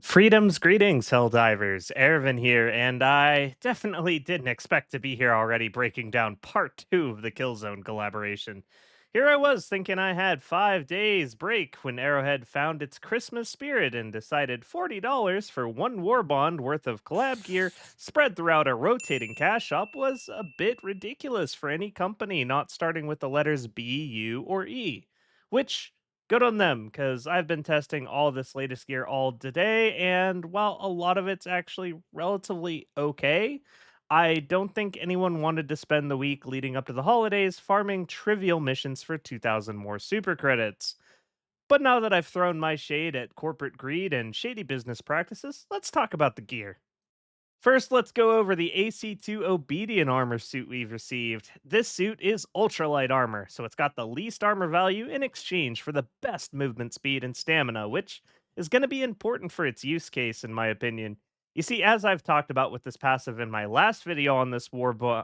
Freedom's greetings, Helldivers. Ervin here, and I definitely didn't expect to be here already breaking down part 2 of the Killzone collaboration. Here I was thinking I had 5 days break when Arrowhead found its Christmas spirit and decided $40 for one war bond worth of collab gear spread throughout a rotating cash shop was a bit ridiculous for any company not starting with the letters B, U, or E. Which good on them, because I've been testing all this latest gear all today, and while a lot of it's actually relatively okay, I don't think anyone wanted to spend the week leading up to the holidays farming trivial missions for 2,000 more super credits. But now that I've thrown my shade at corporate greed and shady business practices, let's talk about the gear. First, let's go over the AC2 Obedient armor suit we've received. This suit is ultralight armor, so it's got the least armor value in exchange for the best movement speed and stamina, which is going to be important for its use case, in my opinion. You see, as I've talked about with this passive in my last video on this Superstore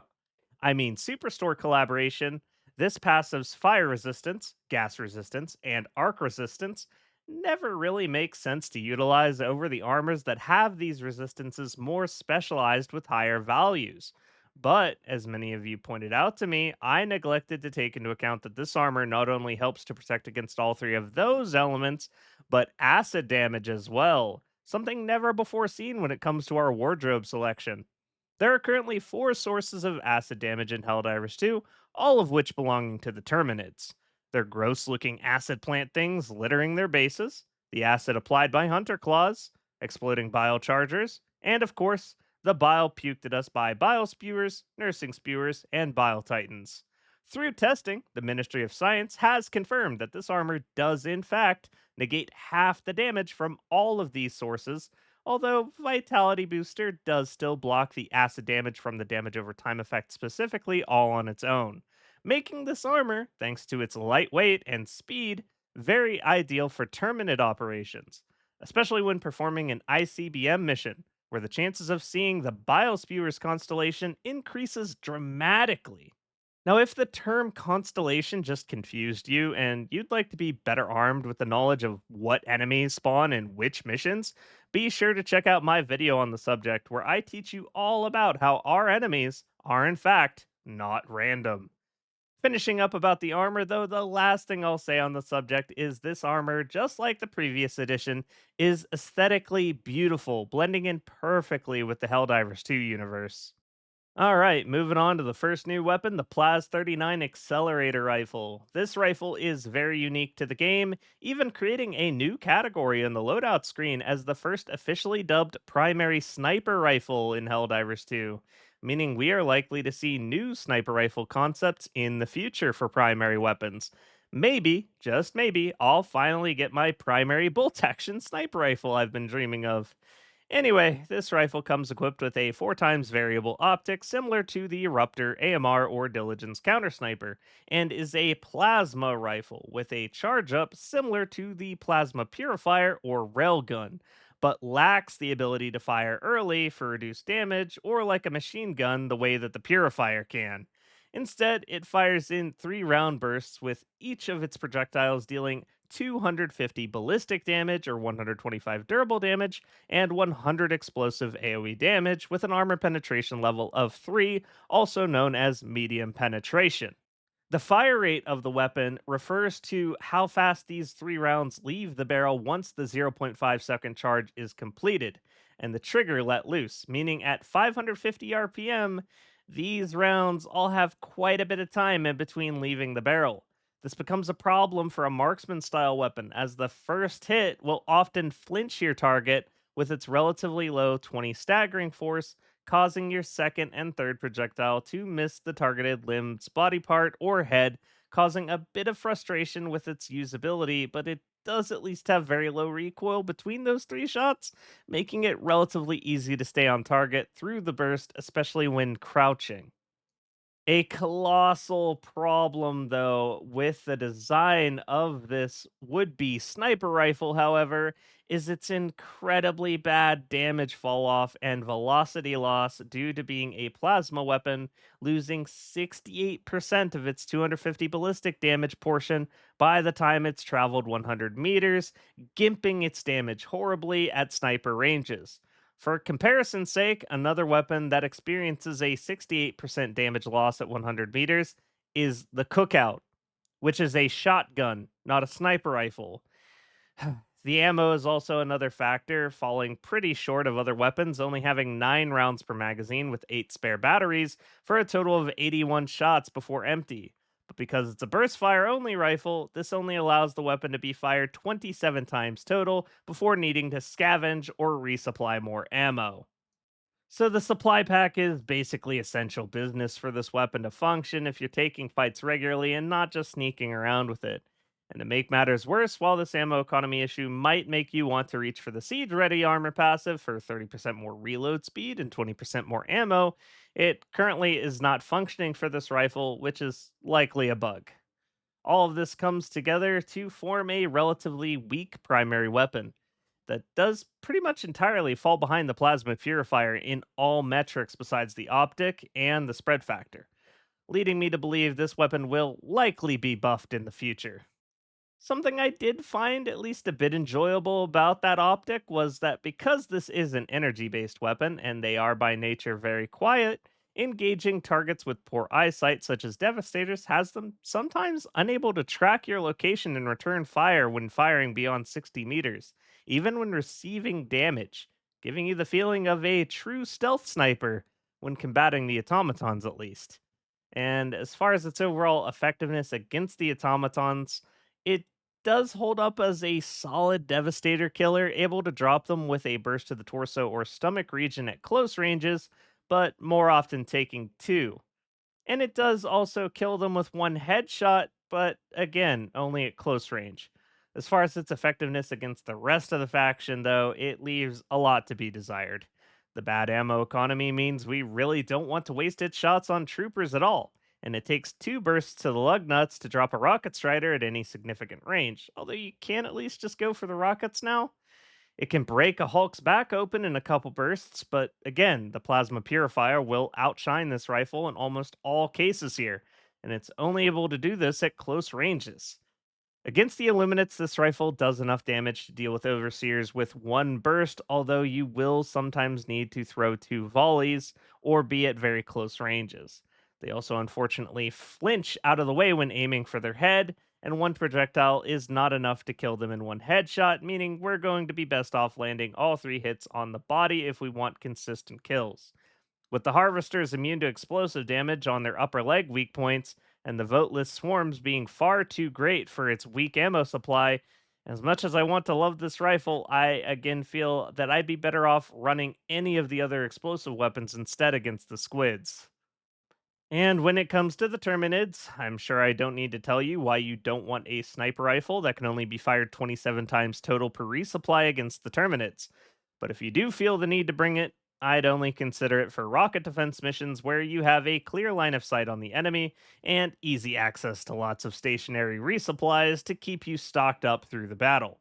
collaboration, this passive's fire resistance, gas resistance, and arc resistance never really makes sense to utilize over the armors that have these resistances more specialized with higher values. But, as many of you pointed out to me, I neglected to take into account that this armor not only helps to protect against all three of those elements, but acid damage as well. Something never before seen when it comes to our wardrobe selection. There are currently 4 sources of acid damage in Helldivers 2, all of which belonging to the Terminids. They're gross looking acid plant things littering their bases, the acid applied by hunter claws, exploding bile chargers, and of course, the bile puked at us by bile spewers, nursing spewers, and bile titans. Through testing, the Ministry of Science has confirmed that this armor does, in fact, negate half the damage from all of these sources, although Vitality Booster does still block the acid damage from the damage over time effect specifically all on its own, making this armor, thanks to its lightweight and speed, very ideal for Terminid operations, especially when performing an ICBM mission, where the chances of seeing the Biospewers constellation increases dramatically. Now, if the term constellation just confused you and you'd like to be better armed with the knowledge of what enemies spawn in which missions, be sure to check out my video on the subject where I teach you all about how our enemies are, in fact, not random. Finishing up about the armor, though, the last thing I'll say on the subject is this armor, just like the previous edition, is aesthetically beautiful, blending in perfectly with the Helldivers 2 universe. All right, moving on to the first new weapon, the PLAS-39 Accelerator Rifle. This rifle is very unique to the game, even creating a new category in the loadout screen as the first officially dubbed primary sniper rifle in Helldivers 2, meaning we are likely to see new sniper rifle concepts in the future for primary weapons. Maybe, just maybe, I'll finally get my primary bolt action sniper rifle I've been dreaming of. Anyway, this rifle comes equipped with a 4 times variable optic similar to the Eruptor, AMR, or Diligence counter sniper, and is a plasma rifle with a charge up similar to the plasma purifier or railgun, but lacks the ability to fire early for reduced damage or like a machine gun the way that the purifier can. Instead, it fires in 3 round bursts, with each of its projectiles dealing 250 ballistic damage or 125 durable damage and 100 explosive AoE damage with an armor penetration level of 3, also known as medium penetration. The fire rate of the weapon refers to how fast these 3 rounds leave the barrel once the zero point 0.5 second charge is completed, and the trigger let loose, meaning at 550 RPM, these rounds all have quite a bit of time in between leaving the barrel. This becomes a problem for a marksman style weapon, as the first hit will often flinch your target with its relatively low 20 staggering force, causing your second and third projectile to miss the targeted limb's body part or head, causing a bit of frustration with its usability, but it does at least have very low recoil between those 3 shots, making it relatively easy to stay on target through the burst, especially when crouching. A colossal problem, though, with the design of this would-be sniper rifle, however, is its incredibly bad damage fall off and velocity loss due to being a plasma weapon, losing 68% of its 250 ballistic damage portion by the time it's traveled 100 meters, gimping its damage horribly at sniper ranges. For comparison's sake, another weapon that experiences a 68% damage loss at 100 meters is the Cookout, which is a shotgun, not a sniper rifle. The ammo is also another factor, falling pretty short of other weapons, only having 9 rounds per magazine with 8 spare batteries for a total of 81 shots before empty. But because it's a burst fire only rifle, this only allows the weapon to be fired 27 times total before needing to scavenge or resupply more ammo. So the supply pack is basically essential business for this weapon to function if you're taking fights regularly and not just sneaking around with it. And to make matters worse, while this ammo economy issue might make you want to reach for the Siege Ready armor passive for 30% more reload speed and 20% more ammo, it currently is not functioning for this rifle, which is likely a bug. All of this comes together to form a relatively weak primary weapon that does pretty much entirely fall behind the plasma purifier in all metrics besides the optic and the spread factor, leading me to believe this weapon will likely be buffed in the future. Something I did find at least a bit enjoyable about that optic was that because this is an energy based weapon and they are by nature very quiet, engaging targets with poor eyesight, such as Devastators, has them sometimes unable to track your location and return fire when firing beyond 60 meters, even when receiving damage, giving you the feeling of a true stealth sniper when combating the automatons, at least. And as far as its overall effectiveness against the automatons, it does hold up as a solid Devastator killer, able to drop them with a burst to the torso or stomach region at close ranges, but more often taking two. And it does also kill them with one headshot, but again, only at close range. As far as its effectiveness against the rest of the faction, though, it leaves a lot to be desired. The bad ammo economy means we really don't want to waste its shots on troopers at all, and it takes two bursts to the lug nuts to drop a rocket strider at any significant range, although you can at least just go for the rockets now. It can break a Hulk's back open in a couple bursts, but again, the plasma purifier will outshine this rifle in almost all cases here, and it's only able to do this at close ranges. Against the Illuminates, this rifle does enough damage to deal with Overseers with one burst, although you will sometimes need to throw two volleys or be at very close ranges. They also unfortunately flinch out of the way when aiming for their head, and one projectile is not enough to kill them in one headshot, meaning we're going to be best off landing all three hits on the body if we want consistent kills. With the harvesters immune to explosive damage on their upper leg weak points, and the voteless swarms being far too great for its weak ammo supply, as much as I want to love this rifle, I again feel that I'd be better off running any of the other explosive weapons instead against the squids. And when it comes to the Terminids, I'm sure I don't need to tell you why you don't want a sniper rifle that can only be fired 27 times total per resupply against the Terminids. But if you do feel the need to bring it, I'd only consider it for rocket defense missions where you have a clear line of sight on the enemy and easy access to lots of stationary resupplies to keep you stocked up through the battle.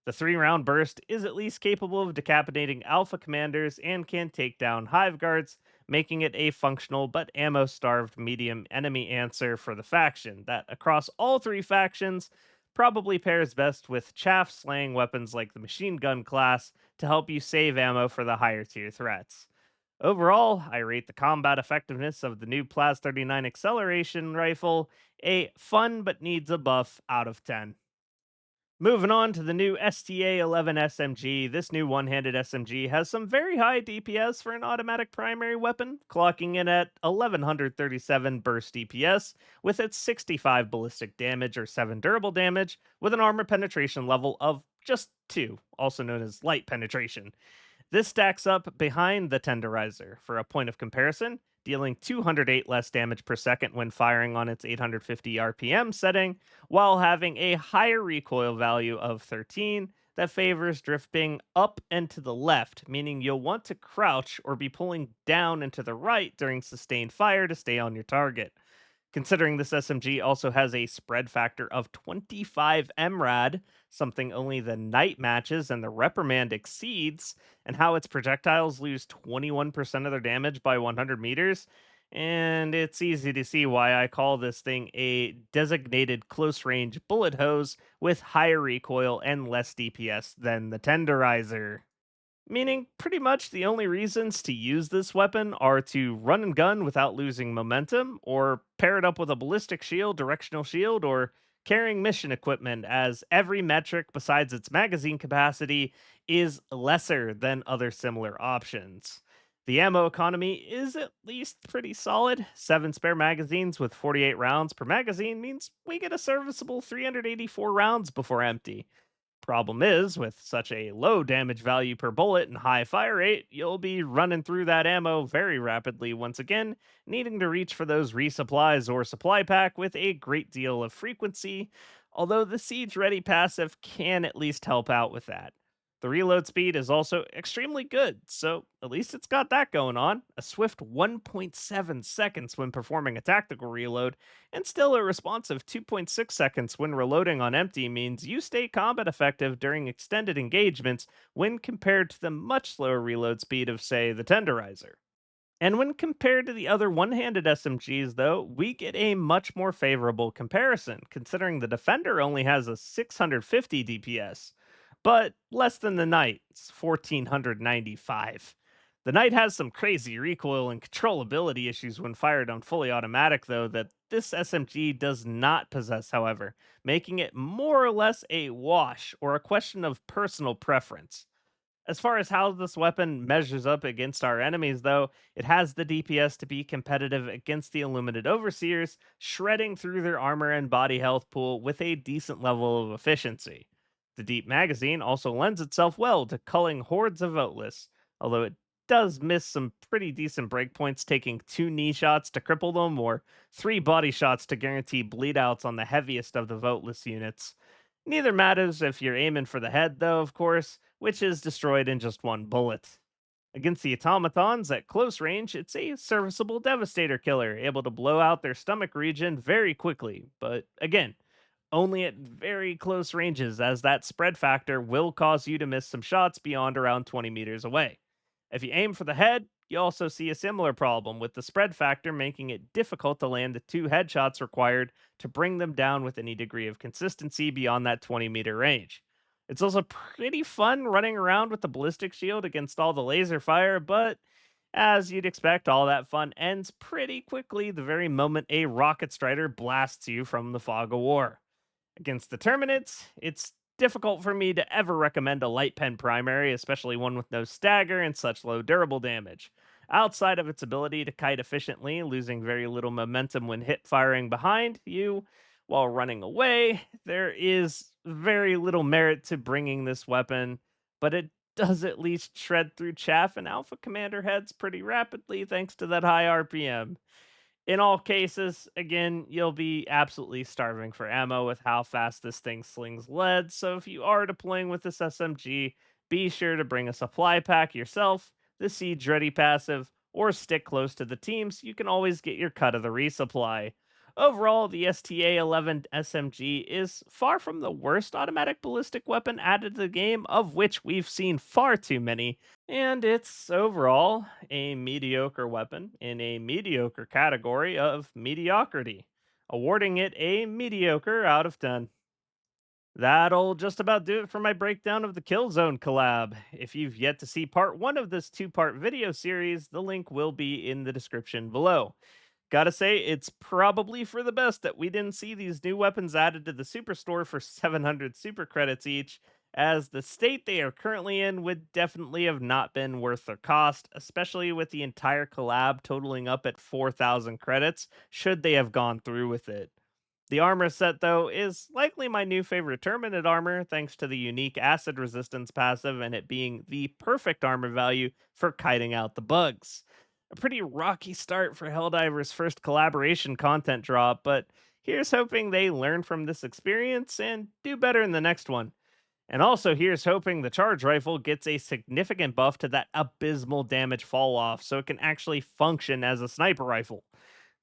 The 3 round burst is at least capable of decapitating Alpha commanders and can take down Hive guards, making it a functional but ammo starved medium enemy answer for the faction that, across all three factions, probably pairs best with chaff slaying weapons like the machine gun class to help you save ammo for the higher tier threats. Overall, I rate the combat effectiveness of the new PLAS-39 Acceleration Rifle a fun but needs a buff out of 10. Moving on to the new STA-11 SMG, this new one-handed SMG has some very high DPS for an automatic primary weapon, clocking in at 1137 burst DPS with its 65 ballistic damage or 7 durable damage with an armor penetration level of just 2, also known as light penetration. This stacks up behind the Tenderizer. For a point of comparison, dealing 208 less damage per second when firing on its 850 RPM setting, while having a higher recoil value of 13 that favors drifting up and to the left, meaning you'll want to crouch or be pulling down and to the right during sustained fire to stay on your target. Considering this SMG also has a spread factor of 25 MRAD, something only the Knight matches and the Reprimand exceeds, and how its projectiles lose 21% of their damage by 100 meters, and it's easy to see why I call this thing a designated close range bullet hose with higher recoil and less DPS than the Tenderizer. Meaning, pretty much the only reasons to use this weapon are to run and gun without losing momentum, or pair it up with a ballistic shield, directional shield, or carrying mission equipment, as every metric besides its magazine capacity is lesser than other similar options. The ammo economy is at least pretty solid. 7 spare magazines with 48 rounds per magazine means we get a serviceable 384 rounds before empty. Problem is, with such a low damage value per bullet and high fire rate, you'll be running through that ammo very rapidly once again, needing to reach for those resupplies or supply pack with a great deal of frequency, although the Siege Ready passive can at least help out with that. The reload speed is also extremely good, so at least it's got that going on. A swift 1.7 seconds when performing a tactical reload, and still a responsive 2.6 seconds when reloading on empty means you stay combat effective during extended engagements when compared to the much slower reload speed of, say, the Tenderizer. And when compared to the other one handed SMGs, though, we get a much more favorable comparison, considering the Defender only has a 650 DPS, but less than the Knight's 1495. The Knight has some crazy recoil and controllability issues when fired on fully automatic, though, that this SMG does not possess, however, making it more or less a wash or a question of personal preference. As far as how this weapon measures up against our enemies, though, it has the DPS to be competitive against the Illuminate Overseers, shredding through their armor and body health pool with a decent level of efficiency. The deep magazine also lends itself well to culling hordes of Voteless, although it does miss some pretty decent breakpoints, taking 2 knee shots to cripple them or 3 body shots to guarantee bleedouts on the heaviest of the Voteless units. Neither matters if you're aiming for the head, though, of course, which is destroyed in just one bullet. Against the automatons at close range, it's a serviceable devastator killer, able to blow out their stomach region very quickly, but again, only at very close ranges, as that spread factor will cause you to miss some shots beyond around 20 meters away. If you aim for the head, you also see a similar problem, with the spread factor making it difficult to land the 2 headshots required to bring them down with any degree of consistency beyond that 20-meter range. It's also pretty fun running around with the ballistic shield against all the laser fire, but as you'd expect, all that fun ends pretty quickly the very moment a rocket strider blasts you from the fog of war. Against the Terminids, it's difficult for me to ever recommend a light pen primary, especially one with no stagger and such low durable damage. Outside of its ability to kite efficiently, losing very little momentum when hit firing behind you while running away, there is very little merit to bringing this weapon, but it does at least shred through chaff and Alpha Commander heads pretty rapidly thanks to that high RPM. In all cases, again, you'll be absolutely starving for ammo with how fast this thing slings lead, so if you are deploying with this SMG, be sure to bring a supply pack yourself, the Siege Ready passive, or stick close to the team so you can always get your cut of the resupply. Overall, the STA-11 SMG is far from the worst automatic ballistic weapon added to the game, of which we've seen far too many, and it's overall a mediocre weapon in a mediocre category of mediocrity, awarding it a mediocre out of 10. That'll just about do it for my breakdown of the Killzone collab. If you've yet to see part 1 of this 2-part video series, the link will be in the description below. Gotta say, it's probably for the best that we didn't see these new weapons added to the Superstore for 700 super credits each, as the state they are currently in would definitely have not been worth their cost, especially with the entire collab totaling up at 4,000 credits, should they have gone through with it. The armor set, though, is likely my new favorite Terminid armor, thanks to the unique acid resistance passive and it being the perfect armor value for kiting out the bugs. A pretty rocky start for Helldivers' first collaboration content drop, but here's hoping they learn from this experience and do better in the next one. And also, here's hoping the charge rifle gets a significant buff to that abysmal damage fall off so it can actually function as a sniper rifle.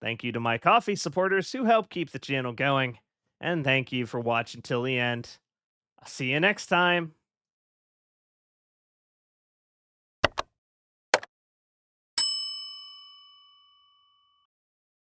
Thank you to my coffee supporters who help keep the channel going. And thank you for watching till the end. I'll see you next time.